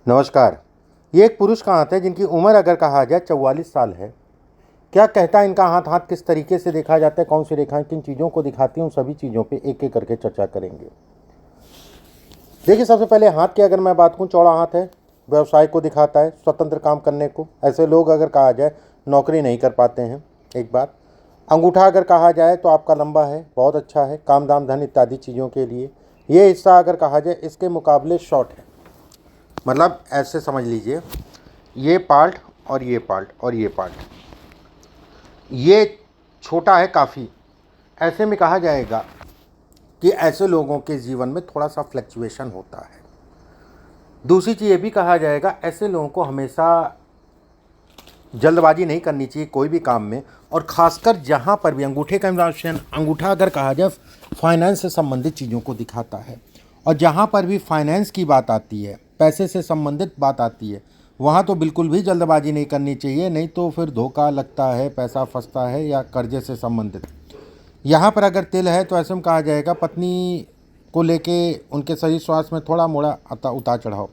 नमस्कार। ये एक पुरुष का हाथ है जिनकी उम्र अगर कहा जाए 44 साल है। क्या कहता है इनका हाथ? हाथ किस तरीके से देखा जाता है, कौन सी रेखाएं किन चीज़ों को दिखाती हैं, उन सभी चीज़ों पे एक एक करके चर्चा करेंगे। देखिए, सबसे पहले हाथ की अगर मैं बात करूँ, चौड़ा हाथ है, व्यवसाय को दिखाता है, स्वतंत्र काम करने को। ऐसे लोग अगर कहा जाए नौकरी नहीं कर पाते हैं। एक बात, अंगूठा अगर कहा जाए तो आपका लंबा है, बहुत अच्छा है, काम दाम धन इत्यादि चीज़ों के लिए। ये हिस्सा अगर कहा जाए इसके मुकाबले शॉर्ट है, मतलब ऐसे समझ लीजिए, ये पार्ट और ये पार्ट और ये पार्ट, ये छोटा है काफ़ी। ऐसे में कहा जाएगा कि ऐसे लोगों के जीवन में थोड़ा सा फ्लक्चुएशन होता है। दूसरी चीज़ ये भी कहा जाएगा, ऐसे लोगों को हमेशा जल्दबाजी नहीं करनी चाहिए कोई भी काम में, और ख़ासकर जहाँ पर भी अंगूठे का इंप्रेशन, अंगूठा अगर कहा जाए फाइनेंस से संबंधित चीज़ों को दिखाता है, और जहाँ पर भी फाइनेंस की बात आती है, पैसे से संबंधित बात आती है, वहाँ तो बिल्कुल भी जल्दबाजी नहीं करनी चाहिए, नहीं तो फिर धोखा लगता है, पैसा फंसता है, या कर्जे से संबंधित। यहाँ पर अगर तिल है तो ऐसे में कहा जाएगा पत्नी को लेके उनके शरीर स्वास्थ्य में थोड़ा मोड़ा उतार चढ़ाव।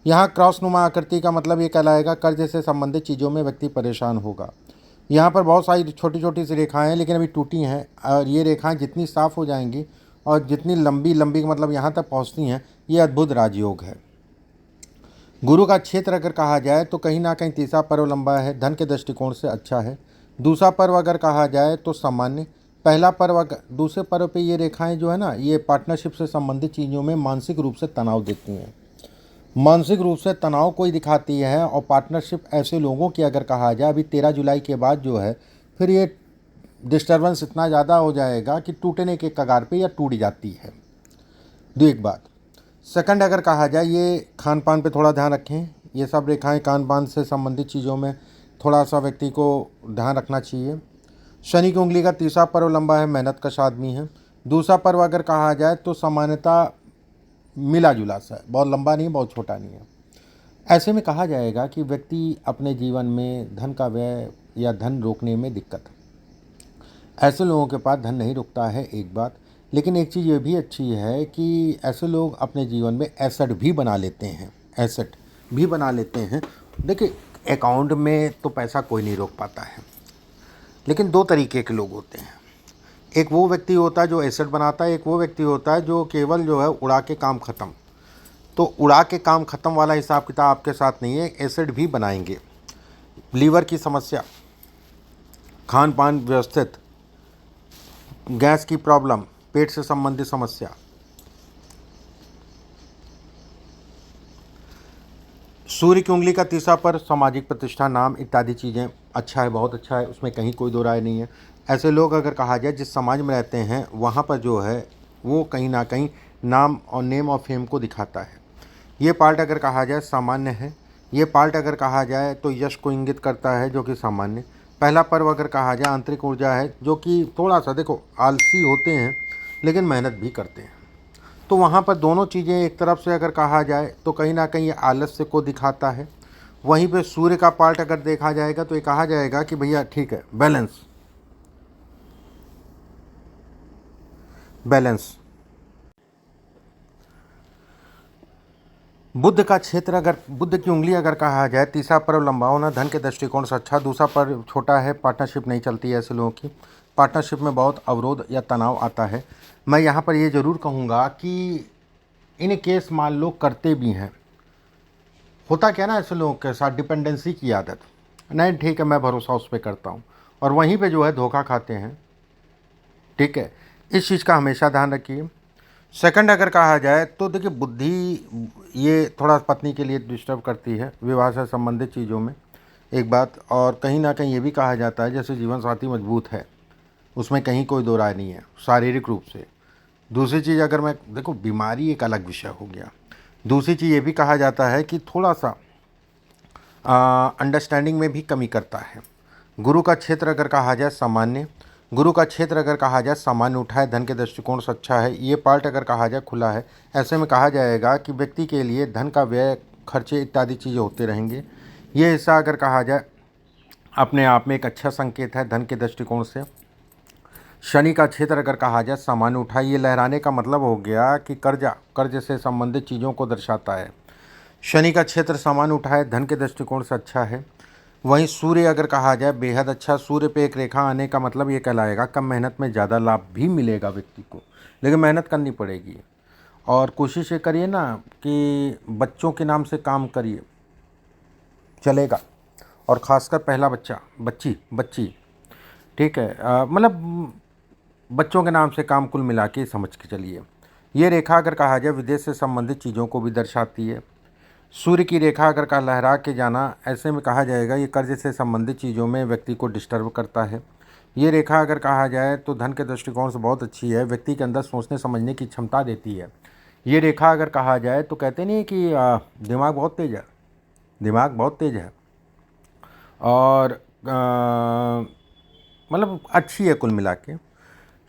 यहाँ क्रॉस नुमा आकृति का मतलब ये कहलाएगा कर्ज से संबंधित चीज़ों में व्यक्ति परेशान होगा। यहाँ पर बहुत सारी छोटी छोटी सी रेखाएं हैं लेकिन अभी टूटी हैं, और ये रेखाएं जितनी साफ़ हो जाएंगी और जितनी लंबी लंबी मतलब यहाँ तक पहुँचती हैं, ये अद्भुत राजयोग है। गुरु का क्षेत्र अगर कहा जाए तो कहीं ना कहीं तीसरा पर्व लंबा है, धन के दृष्टिकोण से अच्छा है। दूसरा पर्व अगर कहा जाए तो सामान्य। पहला पर्व दूसरे पर्व पे ये रेखाएं जो है ना, ये पार्टनरशिप से संबंधित चीज़ों में मानसिक रूप से तनाव देती हैं, मानसिक रूप से तनाव कोई दिखाती है। और पार्टनरशिप ऐसे लोगों की अगर कहा जाए, अभी 13 जुलाई के बाद जो है फिर ये डिस्टर्बेंस इतना ज़्यादा हो जाएगा कि टूटने के कगार पे या टूट जाती है। दो एक बात। सेकंड अगर कहा जाए, ये खान पान पे थोड़ा ध्यान रखें। ये सब रेखाएं खान पान से संबंधित चीज़ों में थोड़ा सा व्यक्ति को ध्यान रखना चाहिए। शनि की उंगली का तीसरा पर्व लंबा है, मेहनत कश आदमी है। दूसरा पर्व अगर कहा जाए तो सामान्यता मिला जुला सा है, बहुत लंबा नहीं, बहुत छोटा नहीं है। ऐसे में कहा जाएगा कि व्यक्ति अपने जीवन में धन का व्यय या धन रोकने में दिक्कत, ऐसे लोगों के पास धन नहीं रुकता है, एक बात। लेकिन एक चीज़ ये भी अच्छी है कि ऐसे लोग अपने जीवन में एसेट भी बना लेते हैं, एसेट भी बना लेते हैं। देखिए, अकाउंट में तो पैसा कोई नहीं रोक पाता है, लेकिन दो तरीके के लोग होते हैं। एक वो व्यक्ति होता है जो एसेट बनाता है, एक वो व्यक्ति होता है जो केवल जो है उड़ा के काम ख़त्म। तो उड़ा के काम ख़त्म वाला हिसाब किताब आपके साथ नहीं है, एसेट भी बनाएंगे। लीवर की समस्या, खान पान व्यवस्थित, गैस की प्रॉब्लम, पेट से संबंधित समस्या, सूर्य की उंगली का तीसरा पर सामाजिक प्रतिष्ठा, नाम इत्यादि चीज़ें अच्छा है, बहुत अच्छा है, उसमें कहीं कोई दो राय नहीं है। ऐसे लोग अगर कहा जाए जिस समाज में रहते हैं वहाँ पर जो है वो कहीं ना कहीं नाम और नेम और फेम को दिखाता है। ये पार्ट अगर कहा जाए सामान्य है। ये पार्ट अगर कहा जाए तो यश को इंगित करता है, जो कि सामान्य। पहला पर्व अगर कहा जाए आंतरिक ऊर्जा है, जो कि थोड़ा सा देखो आलसी होते हैं लेकिन मेहनत भी करते हैं। तो वहाँ पर दोनों चीज़ें एक तरफ से अगर कहा जाए तो कहीं ना कहीं ये आलस्य को दिखाता है। वहीं पे सूर्य का पार्ट अगर देखा जाएगा तो ये कहा जाएगा कि भैया ठीक है, बैलेंस, बैलेंस। बुद्ध का क्षेत्र अगर, बुद्ध की उंगली अगर कहा जाए, तीसरा पर्व लंबा होना, धन के दृष्टिकोण से अच्छा। दूसरा पर्व छोटा है, पार्टनरशिप नहीं चलती है ऐसे लोगों की, पार्टनरशिप में बहुत अवरोध या तनाव आता है। मैं यहाँ पर ये ज़रूर कहूँगा कि इन केस मान लो करते भी हैं, होता क्या ना ऐसे लोगों के साथ, डिपेंडेंसी की आदत, नहीं ठीक है मैं भरोसा उस पर करता हूँ, और वहीं पे जो है धोखा खाते हैं। ठीक है, इस चीज़ का हमेशा ध्यान रखिए। सेकंड अगर कहा जाए तो देखिए, बुद्धि ये थोड़ा पत्नी के लिए डिस्टर्ब करती है विवाह से संबंधित चीज़ों में, एक बात। और कहीं ना कहीं ये भी कहा जाता है जैसे जीवन साथी मजबूत है, उसमें कहीं कोई दो राय नहीं है शारीरिक रूप से। दूसरी चीज़ अगर मैं देखो, बीमारी एक अलग विषय हो गया। दूसरी चीज़ ये भी कहा जाता है कि थोड़ा सा अंडरस्टैंडिंग में भी कमी करता है। गुरु का क्षेत्र अगर कहा जाए सामान्य, गुरु का क्षेत्र अगर कहा जाए सामान्य उठा है, धन के दृष्टिकोण से अच्छा है। ये पार्ट अगर कहा जाए खुला है। ऐसे में कहा जाएगा कि व्यक्ति के लिए धन का व्यय, खर्चे इत्यादि चीज़ें होते रहेंगे। ये हिस्सा अगर कहा जाए अपने आप में एक अच्छा संकेत है धन के दृष्टिकोण से। शनि का क्षेत्र अगर कहा जाए सामान्य उठा, ये लहराने का मतलब हो गया कि कर्जा, कर्ज से संबंधित चीज़ों को दर्शाता है। शनि का क्षेत्र सामान्य उठाए, धन के दृष्टिकोण से अच्छा है। वहीं सूर्य अगर कहा जाए बेहद अच्छा, सूर्य पे एक रेखा आने का मतलब ये कहलाएगा कम मेहनत में ज़्यादा लाभ भी मिलेगा व्यक्ति को, लेकिन मेहनत करनी पड़ेगी। और कोशिश ये करिए ना कि बच्चों के नाम से काम करिए, चलेगा। और ख़ासकर पहला बच्चा, बच्ची बच्ची, ठीक है, मतलब बच्चों के नाम से काम कुल मिला के समझ के चलिए। ये रेखा अगर कहा जाए विदेश से संबंधित चीज़ों को भी दर्शाती है। सूर्य की रेखा अगर का लहरा के जाना, ऐसे में कहा जाएगा ये कर्ज से संबंधित चीज़ों में व्यक्ति को डिस्टर्ब करता है। ये रेखा अगर कहा जाए तो धन के दृष्टिकोण से बहुत अच्छी है, व्यक्ति के अंदर सोचने समझने की क्षमता देती है। ये रेखा अगर कहा जाए तो कहते नहीं कि दिमाग बहुत तेज है, दिमाग बहुत तेज है। और मतलब अच्छी है कुल मिला के।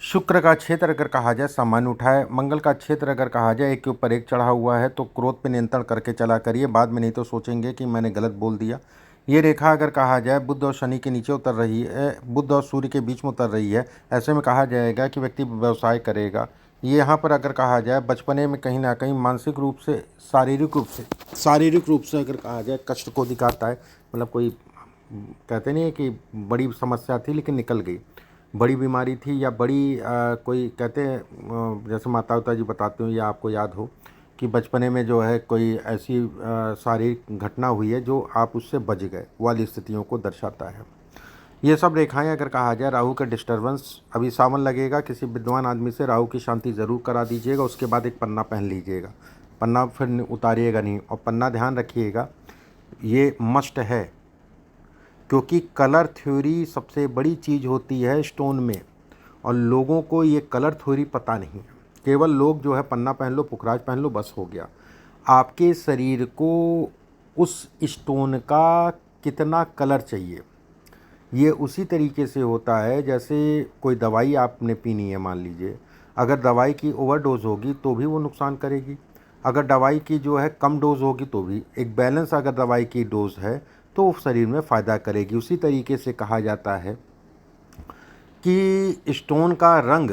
शुक्र का क्षेत्र अगर कहा जाए सामान्य उठाए, मंगल का क्षेत्र अगर कहा जाए एक के ऊपर एक चढ़ा हुआ है, तो क्रोध पे नियंत्रण करके चला करिए, बाद में नहीं तो सोचेंगे कि मैंने गलत बोल दिया। ये रेखा अगर कहा जाए बुध और शनि के नीचे उतर रही है, बुध और सूर्य के बीच में उतर रही है, ऐसे में कहा जाएगा कि व्यक्ति व्यवसाय करेगा। ये यहाँ पर अगर कहा जाए बचपने में कहीं ना कहीं मानसिक रूप से, शारीरिक रूप से अगर कहा जाए कष्ट को दिखाता है। मतलब कोई कहते नहीं है कि बड़ी समस्या थी लेकिन निकल गई, बड़ी बीमारी थी या बड़ी कोई कहते हैं जैसे माता पिता जी बताते हो या आपको याद हो कि बचपने में जो है कोई ऐसी शारीरिक घटना हुई है जो आप उससे बच गए, वाली स्थितियों को दर्शाता है। ये सब रेखाएं अगर कहा जाए राहु का डिस्टर्बेंस, अभी सावन लगेगा, किसी विद्वान आदमी से राहु की शांति ज़रूर करा दीजिएगा। उसके बाद एक पन्ना पहन लीजिएगा, पन्ना फिर उतारिएगा नहीं, और पन्ना ध्यान रखिएगा ये मस्ट है, क्योंकि कलर थ्योरी सबसे बड़ी चीज़ होती है स्टोन में, और लोगों को ये कलर थ्योरी पता नहीं है। केवल लोग जो है पन्ना पहन लो, पुखराज पहन लो, बस हो गया। आपके शरीर को उस स्टोन का कितना कलर चाहिए, ये उसी तरीके से होता है जैसे कोई दवाई आपने पीनी है, मान लीजिए अगर दवाई की ओवरडोज होगी तो भी वो नुकसान करेगी, अगर दवाई की जो है कम डोज होगी तो भी। एक बैलेंस अगर दवाई की डोज है तो शरीर में फ़ायदा करेगी। उसी तरीके से कहा जाता है कि स्टोन का रंग,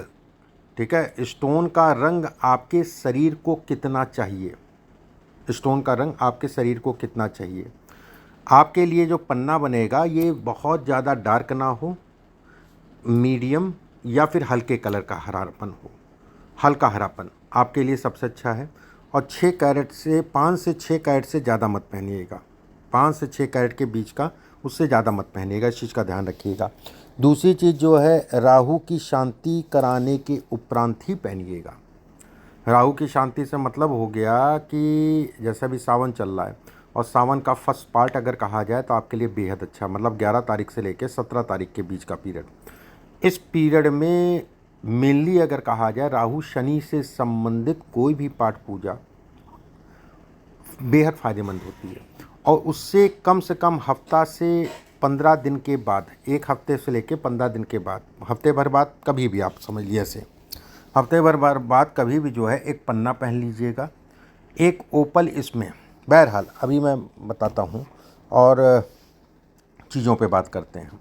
ठीक है, स्टोन का रंग आपके शरीर को कितना चाहिए, स्टोन का रंग आपके शरीर को कितना चाहिए। आपके लिए जो पन्ना बनेगा ये बहुत ज़्यादा डार्क ना हो, मीडियम या फिर हल्के कलर का हरापन हो, हल्का हरापन आपके लिए सबसे अच्छा है। और 6 कैरेट से 5 से 6 कैरेट से ज़्यादा मत पहनिएगा, 5 से 6 कैरेट के बीच का, उससे ज़्यादा मत पहनिएगा, इस चीज़ का ध्यान रखिएगा। दूसरी चीज़ जो है राहु की शांति कराने के उपरांत ही पहनिएगा। राहु की शांति से मतलब हो गया कि जैसे अभी सावन चल रहा है, और सावन का फर्स्ट पार्ट अगर कहा जाए तो आपके लिए बेहद अच्छा, मतलब 11 तारीख से लेकर 17 तारीख के बीच का पीरियड। इस पीरियड में मेनली अगर कहा जाए राहु शनि से संबंधित कोई भी पाठ पूजा बेहद फ़ायदेमंद होती है। और उससे कम से कम हफ्ता से 15 दिन के बाद, एक हफ्ते से लेकर 15 दिन के बाद, हफ्ते भर बाद कभी भी आप समझ लीजिए ऐसे, हफ्ते भर बाद कभी भी जो है एक पन्ना पहन लीजिएगा, एक ओपल इसमें। बहरहाल अभी मैं बताता हूँ और चीज़ों पे बात करते हैं।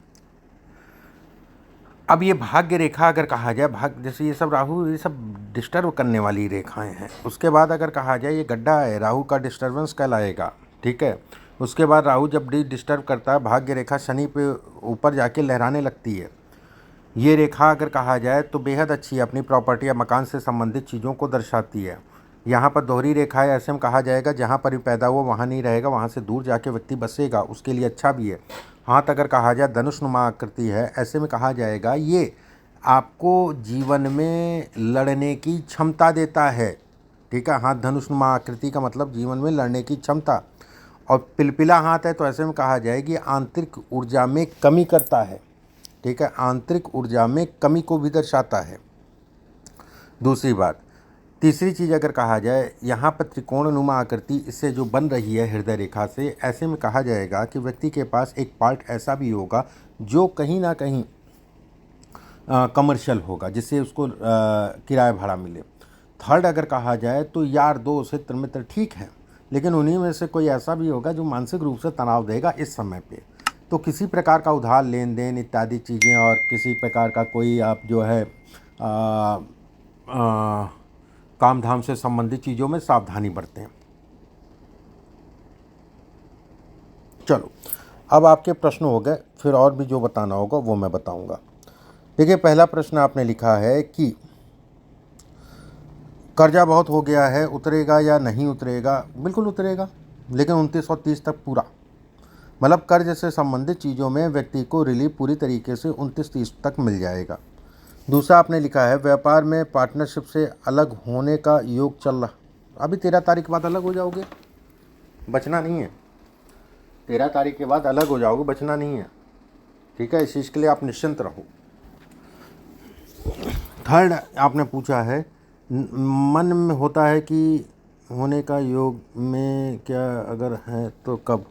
अब ये भाग्य रेखा अगर कहा जाए, भाग्य जैसे ये सब राहु ये सब डिस्टर्ब करने वाली रेखाएं हैं। उसके बाद अगर कहा जाए ये गड्ढा है, राहु का डिस्टर्बेंस कहलाएगा, ठीक है। उसके बाद राहु जब डिस्टर्ब करता है, भाग्य रेखा शनि पे ऊपर जाके लहराने लगती है। ये रेखा अगर कहा जाए तो बेहद अच्छी है, अपनी प्रॉपर्टी या मकान से संबंधित चीज़ों को दर्शाती है। यहाँ पर दोहरी रेखा है, ऐसे में कहा जाएगा जहाँ पर भी पैदा हुआ वहाँ नहीं रहेगा, वहाँ से दूर जाके व्यक्ति बसेगा, उसके लिए अच्छा भी है। हाथ अगर कहा जाए धनुषनुमा आकृति है, ऐसे में कहा जाएगा ये आपको जीवन में लड़ने की क्षमता देता है, ठीक है। हाथ धनुषनुमा आकृति का मतलब जीवन में लड़ने की क्षमता। और पिलपिला हाथ है तो ऐसे में कहा जाएगी आंतरिक ऊर्जा में कमी करता है, ठीक है, आंतरिक ऊर्जा में कमी को भी दर्शाता है। दूसरी बात, तीसरी चीज़ अगर कहा जाए यहाँ पर त्रिकोणनुमा आकृति इससे जो बन रही है हृदय रेखा से, ऐसे में कहा जाएगा कि व्यक्ति के पास एक पार्ट ऐसा भी होगा जो कहीं ना कहीं कमर्शियल होगा, जिससे उसको किराया भाड़ा मिले। थर्ड अगर कहा जाए तो यार दोस्त हित मित्र ठीक है, लेकिन उन्हीं में से कोई ऐसा भी होगा जो मानसिक रूप से तनाव देगा इस समय पे। तो किसी प्रकार का उधार लेन देन इत्यादि चीज़ें, और किसी प्रकार का कोई आप जो है काम धाम से संबंधित चीज़ों में सावधानी बरतें। चलो, अब आपके प्रश्न हो गए, फिर और भी जो बताना होगा वो मैं बताऊंगा। देखिए, पहला प्रश्न आपने लिखा है कि कर्जा बहुत हो गया है, उतरेगा या नहीं उतरेगा? बिल्कुल उतरेगा, लेकिन 2930 तक पूरा, मतलब कर्ज से संबंधित चीज़ों में व्यक्ति को रिलीफ पूरी तरीके से 2930 तक मिल जाएगा। दूसरा आपने लिखा है व्यापार में पार्टनरशिप से अलग होने का योग चल रहा। अभी 13 तारीख के बाद अलग हो जाओगे, बचना नहीं है। 13 तारीख के बाद अलग हो जाओगे, बचना नहीं है। ठीक है, इस चीज़ के लिए आप निश्चिंत रहो। थर्ड आपने पूछा है मन में होता है कि होने का योग में क्या, अगर है तो कब?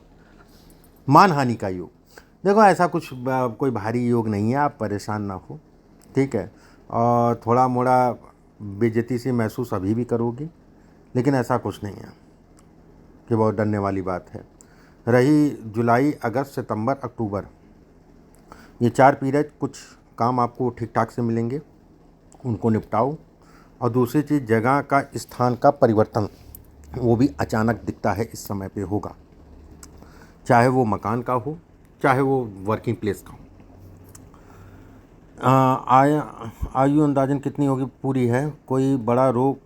मानहानि का योग। देखो, ऐसा कुछ कोई भारी योग नहीं है, आप परेशान ना हो। ठीक है, और थोड़ा मोड़ा बेइज्जती सी महसूस अभी भी करोगी, लेकिन ऐसा कुछ नहीं है कि बहुत डरने वाली बात है। रही जुलाई, अगस्त, सितंबर, अक्टूबर, ये 4 पीरियड कुछ काम आपको ठीक ठाक से मिलेंगे, उनको निपटाओ। और दूसरी चीज़, जगह का, स्थान का परिवर्तन वो भी अचानक दिखता है इस समय पे होगा, चाहे वो मकान का हो, चाहे वो वर्किंग प्लेस का हो। आयु अंदाजन कितनी होगी? पूरी है। कोई बड़ा रोग,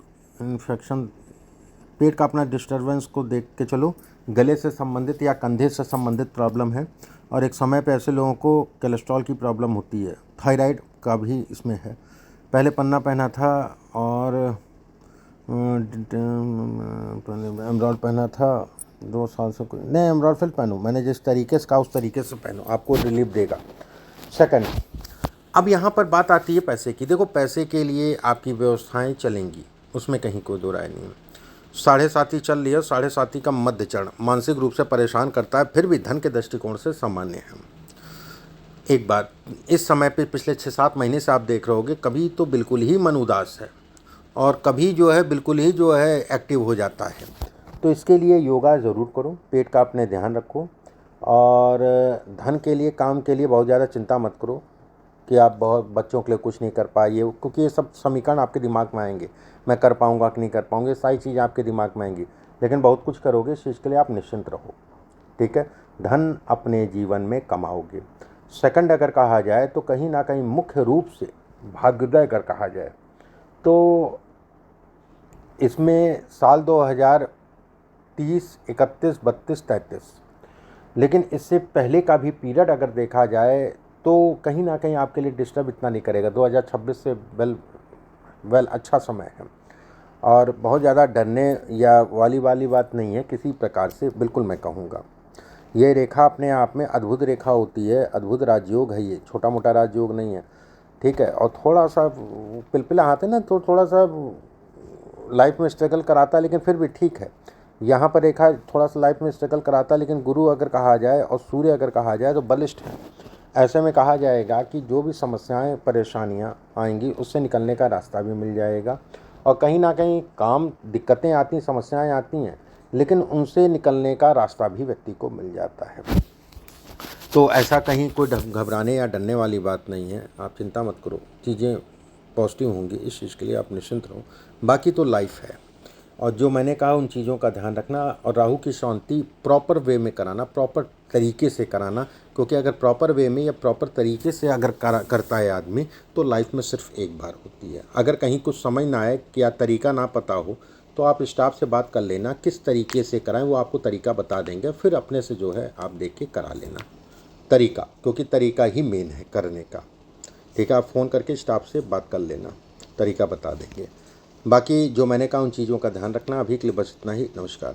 इन्फेक्शन, पेट का अपना डिस्टर्बेंस को देख के चलो, गले से संबंधित या कंधे से संबंधित प्रॉब्लम है। और एक समय पे ऐसे लोगों को कोलेस्ट्रॉल की प्रॉब्लम होती है, थायराइड का भी इसमें है। पहले पन्ना पहना था और एमरॉल पहना था 2 साल से, कोई नहीं, एमरॉल फिल पहनूँ, मैंने जिस तरीके से कहा उस तरीके से पहनो, आपको रिलीफ देगा। सेकंड, अब यहाँ पर बात आती है पैसे की। देखो, पैसे के लिए आपकी व्यवस्थाएं चलेंगी, उसमें कहीं कोई दो राय नहीं है। 7.5 चल रही है, 7.5 का मध्य चरण मानसिक रूप से परेशान करता है, फिर भी धन के दृष्टिकोण से सामान्य है। एक बात, इस समय पे पिछले 6-7 महीने से आप देख रहे होगे, कभी तो बिल्कुल ही मन उदास है और कभी जो है बिल्कुल ही जो है एक्टिव हो जाता है। तो इसके लिए योगा ज़रूर करो, पेट का अपने ध्यान रखो, और धन के लिए, काम के लिए बहुत ज़्यादा चिंता मत करो कि आप बहुत बच्चों के लिए कुछ नहीं कर पाइए, क्योंकि ये सब समीकरण आपके दिमाग में आएंगे, मैं कर पाऊँगा कि नहीं कर पाऊँगा, सारी चीज़ें आपके दिमाग में आएंगी, लेकिन बहुत कुछ करोगे, इस चीज़ के लिए आप निश्चिंत रहो। ठीक है, धन अपने जीवन में कमाओगे। सेकंड, अगर कहा जाए तो कहीं ना कहीं मुख्य रूप से भाग्योदय अगर कहा जाए तो इसमें साल 2030, 31, 32, 33, लेकिन इससे पहले का भी पीरियड अगर देखा जाए तो कहीं ना कहीं आपके लिए डिस्टर्ब इतना नहीं करेगा। 2026 से वेल अच्छा समय है, और बहुत ज़्यादा डरने या वाली बात नहीं है किसी प्रकार से, बिल्कुल मैं कहूँगा। ये रेखा अपने आप में अद्भुत रेखा होती है, अद्भुत राजयोग है, ये छोटा मोटा राजयोग नहीं है। ठीक है, और थोड़ा सा पिलपिला हाथ है ना, तो थोड़ा सा लाइफ में स्ट्रगल कराता है, लेकिन फिर भी ठीक है। यहाँ पर रेखा थोड़ा सा लाइफ में स्ट्रगल कराता है, लेकिन गुरु अगर कहा जाए और सूर्य अगर कहा जाए तो बलिष्ठ है। ऐसे में कहा जाएगा कि जो भी समस्याएं, परेशानियां आएंगी, उससे निकलने का रास्ता भी मिल जाएगा। और कहीं ना कहीं काम, दिक्कतें आती, समस्याएं आती हैं, लेकिन उनसे निकलने का रास्ता भी व्यक्ति को मिल जाता है। तो ऐसा कहीं कोई घबराने या डरने वाली बात नहीं है, आप चिंता मत करो, चीज़ें पॉजिटिव होंगी, इस चीज़ के लिए आप निश्चिंत रहो। बाकी तो लाइफ है, और जो मैंने कहा उन चीज़ों का ध्यान रखना, और राहु की शांति प्रॉपर वे में कराना, प्रॉपर तरीके से कराना, क्योंकि अगर प्रॉपर वे में या प्रॉपर तरीके से अगर करता है आदमी, तो लाइफ में सिर्फ एक बार होती है। अगर कहीं कुछ समझ ना आए या तरीका ना पता हो तो आप स्टाफ से बात कर लेना, किस तरीके से कराएं, वो आपको तरीका बता देंगे, फिर अपने से जो है आप देख के करा लेना तरीका, क्योंकि तरीका ही मेन है करने का। ठीक है, आप फ़ोन करके स्टाफ से बात कर लेना, तरीका बता देंगे। बाकी जो मैंने कहा उन चीज़ों का ध्यान रखना। अभी के लिए बस इतना ही, नमस्कार।